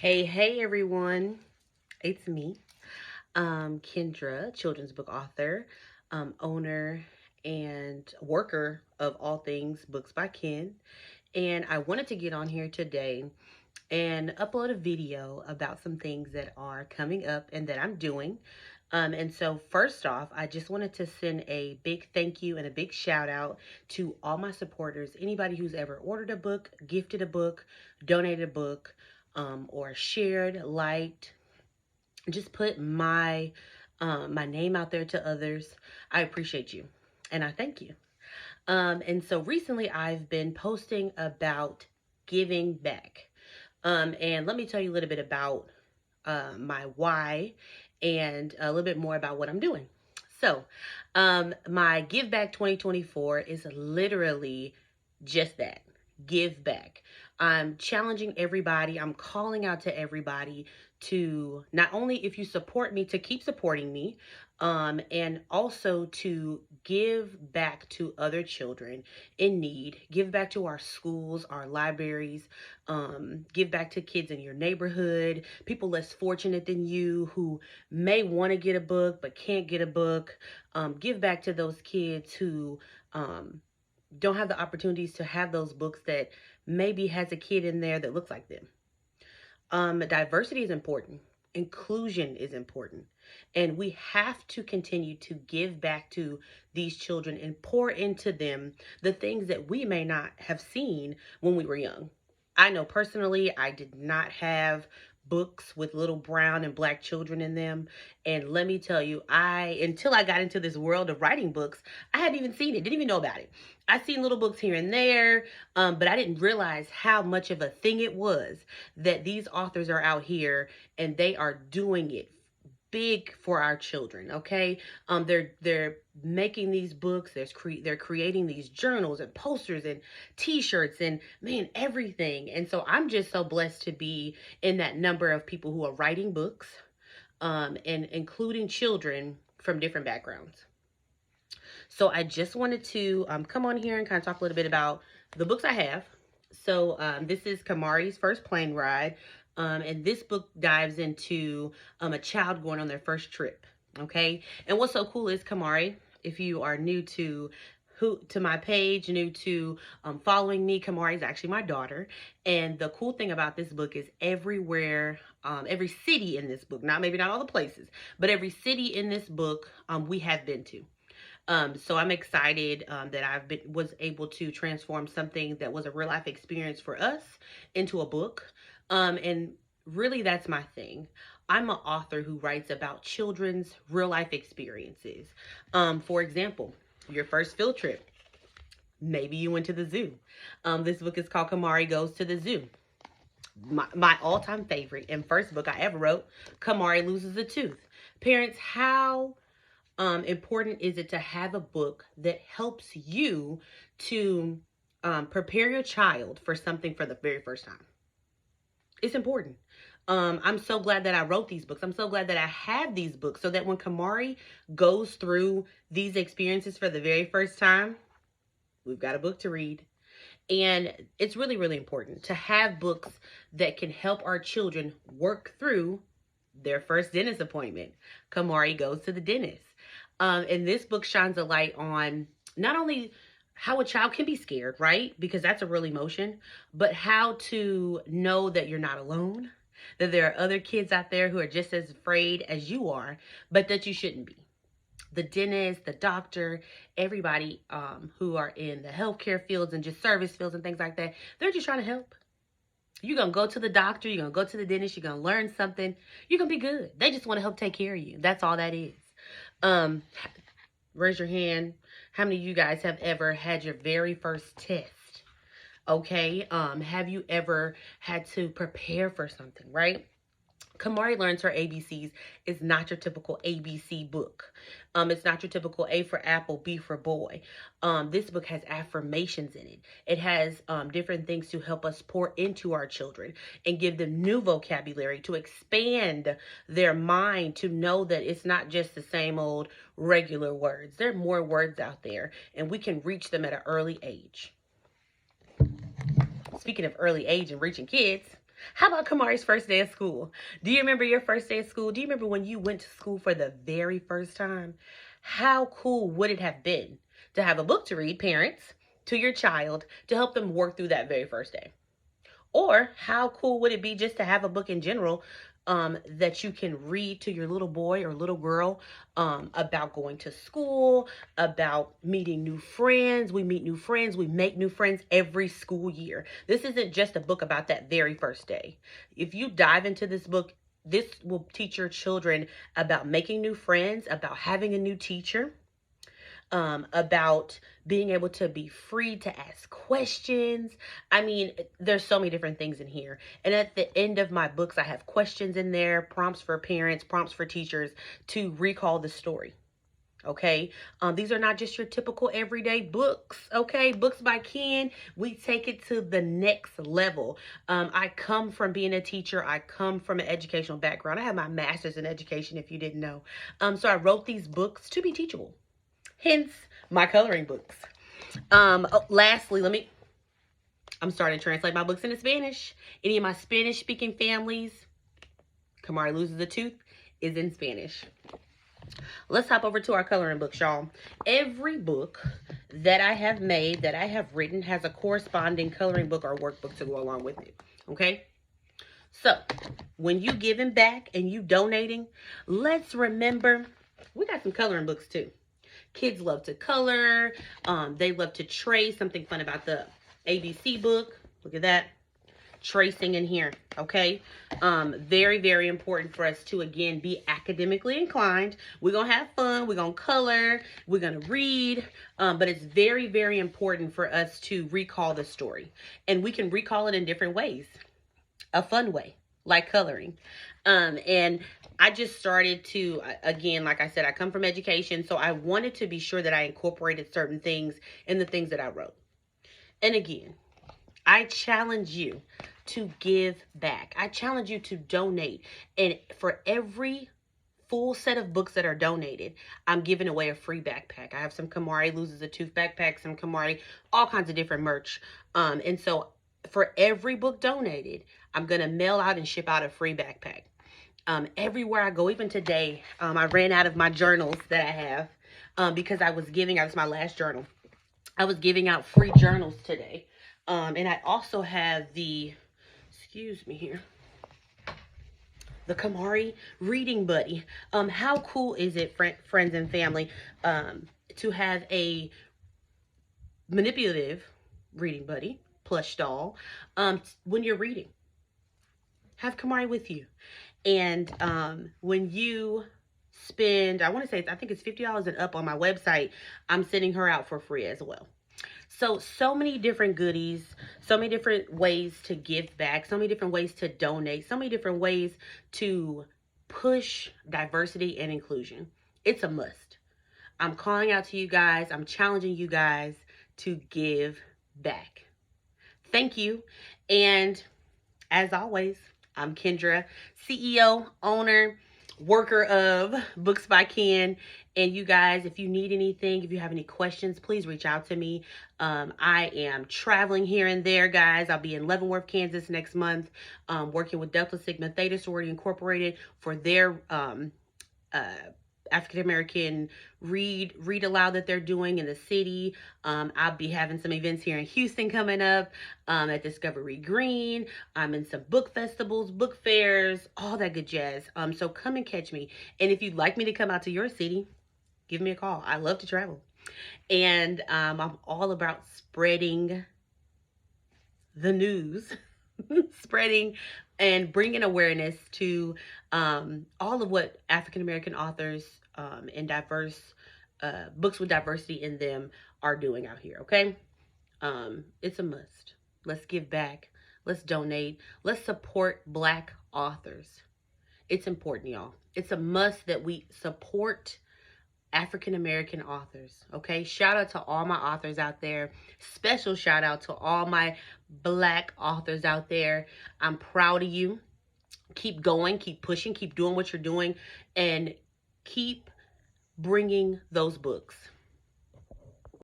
Hey everyone. It's me, Kendra, children's book author, owner, and worker of all things Books by Ken. And I wanted to get on here today and upload a video about some things that are coming up and that I'm doing. And so, first off, I just wanted to send a big thank you and a big shout out to all my supporters. Anybody who's ever ordered a book, gifted a book, donated a book, or shared, liked, just put my name out there to others. I appreciate you and I thank you. And so recently I've been posting about giving back. And let me tell you a little bit about my why and a little bit more about what I'm doing. So, my Give Back 2024 is literally just that, give back. I'm challenging everybody, I'm calling out to everybody to not only, if you support me, to keep supporting me, and also to give back to other children in need, give back to our schools, our libraries, give back to kids in your neighborhood, people less fortunate than you who may want to get a book but can't get a book. Give back to those kids who don't have the opportunities to have those books that maybe has a kid in there that looks like them. Diversity is important. Inclusion is important. And we have to continue to give back to these children and pour into them the things that we may not have seen when we were young. I know personally, I did not have books with little brown and black children in them. And let me tell you, until I got into this world of writing books, I hadn't even seen it, didn't even know about it. I seen little books here and there, but I didn't realize how much of a thing it was that these authors are out here and they are doing it big for our children. Okay, they're making these books. They're creating these journals and posters and T-shirts and man, everything. And so I'm just so blessed to be in that number of people who are writing books, and including children from different backgrounds. So I just wanted to come on here and kind of talk a little bit about the books I have. So this is Kamari's First Plane Ride. And this book dives into a child going on their first trip. Okay. And what's so cool is Kamari, if you are new to my page, new to following me, Kamari is actually my daughter. And the cool thing about this book is everywhere, every city in this book, maybe not all the places, but every city in this book we have been to. So I'm excited that was able to transform something that was a real life experience for us into a book. And really, that's my thing. I'm an author who writes about children's real life experiences. For example, your first field trip. Maybe you went to the zoo. This book is called Kamari Goes to the Zoo. My all-time favorite and first book I ever wrote, Kamari Loses a Tooth. Parents, how important is it to have a book that helps you to prepare your child for something for the very first time? It's important. I'm so glad that I wrote these books. I'm so glad that I have these books so that when Kamari goes through these experiences for the very first time, we've got a book to read. And it's really, really important to have books that can help our children work through their first dentist appointment. Kamari Goes to the Dentist. And this book shines a light on not only how a child can be scared, right? Because that's a real emotion, but how to know that you're not alone, that there are other kids out there who are just as afraid as you are, but that you shouldn't be. The dentist, the doctor, everybody who are in the healthcare fields and just service fields and things like that, they're just trying to help. You're going to go to the doctor, you're going to go to the dentist, you're going to learn something, you're going to be good. They just want to help take care of you. That's all that is. Raise your hand. How many of you guys have ever had your very first test? Okay. Have you ever had to prepare for something, right? Kamari Learns Her ABCs is not your typical ABC book. It's not your typical A for apple, B for boy. This book has affirmations in it. It has different things to help us pour into our children and give them new vocabulary to expand their mind, to know that it's not just the same old regular words. There are more words out there, and we can reach them at an early age. Speaking of early age and reaching kids, How about Kamari's first day of school? Do you remember your first day of school? Do you remember when you went to school for the very first time? How cool would it have been to have a book to read, parents, to your child to help them work through that very first day? Or how cool would it be just to have a book in general that you can read to your little boy or little girl about going to school, about meeting new friends. We meet new friends. We make new friends every school year. This isn't just a book about that very first day. If you dive into this book, this will teach your children about making new friends, about having a new teacher, about being able to be free to ask questions. I mean, there's so many different things in here. And at the end of my books, I have questions in there, prompts for parents, prompts for teachers to recall the story. Okay, these are not just your typical everyday books. Okay, Books by Ken, we take it to the next level. I come from being a teacher. I come from an educational background. I have my master's in education, if you didn't know. So I wrote these books to be teachable. Hence my coloring books. Lastly, I'm starting to translate my books into Spanish. Any of my Spanish speaking families, Kamari Loses a Tooth is in Spanish. Let's hop over to our coloring books, y'all. Every book that I have made, that I have written, has a corresponding coloring book or workbook to go along with it. Okay? So, when you giving back and you donating, let's remember, we got some coloring books too. Kids love to color. They love to trace. Something fun about the ABC book. Look at that. Tracing in here. Okay. Very, very important for us to, again, be academically inclined. We're going to have fun. We're going to color. We're going to read. But it's very, very important for us to recall the story. And we can recall it in different ways. A fun way, like coloring. And I just started to, again, like I said, I come from education, so I wanted to be sure that I incorporated certain things in the things that I wrote. And again, I challenge you to give back. I challenge you to donate. And for every full set of books that are donated, I'm giving away a free backpack. I have some Kamari Loses a Tooth backpacks, some Kamari, all kinds of different merch. And so for every book donated, I'm going to mail out and ship out a free backpack. Everywhere I go, even today, I ran out of my journals that I have because I was giving out, it's my last journal. I was giving out free journals today. And I also have the, excuse me here, the Kamari Reading Buddy. How cool is it, friends and family, to have a manipulative reading buddy, plush doll, when you're reading? Have Kamari with you. And when you spend, I think it's $50 and up on my website, I'm sending her out for free as well. So many different goodies, so many different ways to give back, so many different ways to donate, so many different ways to push diversity and inclusion. It's a must. I'm calling out to you guys. I'm challenging you guys to give back. Thank you. And as always, I'm Kendra, CEO, owner, worker of Books by Ken. And you guys, if you need anything, if you have any questions, please reach out to me. I am traveling here and there, guys. I'll be in Leavenworth, Kansas next month, working with Delta Sigma Theta Sorority Incorporated for their African American read aloud that they're doing in the city. I'll be having some events here in Houston coming up at Discovery Green. I'm in some book festivals, book fairs, all that good jazz. So come and catch me. And if you'd like me to come out to your city, give me a call. I love to travel. And I'm all about spreading the news, spreading and bringing awareness to all of what African American authors and diverse books with diversity in them are doing out here, okay? It's a must. Let's give back. Let's donate. Let's support Black authors. It's important, y'all. It's a must that we support African American authors, okay? Shout out to all my authors out there. Special shout out to all my Black authors out there. I'm proud of you. Keep going, keep pushing, keep doing what you're doing, and keep bringing those books.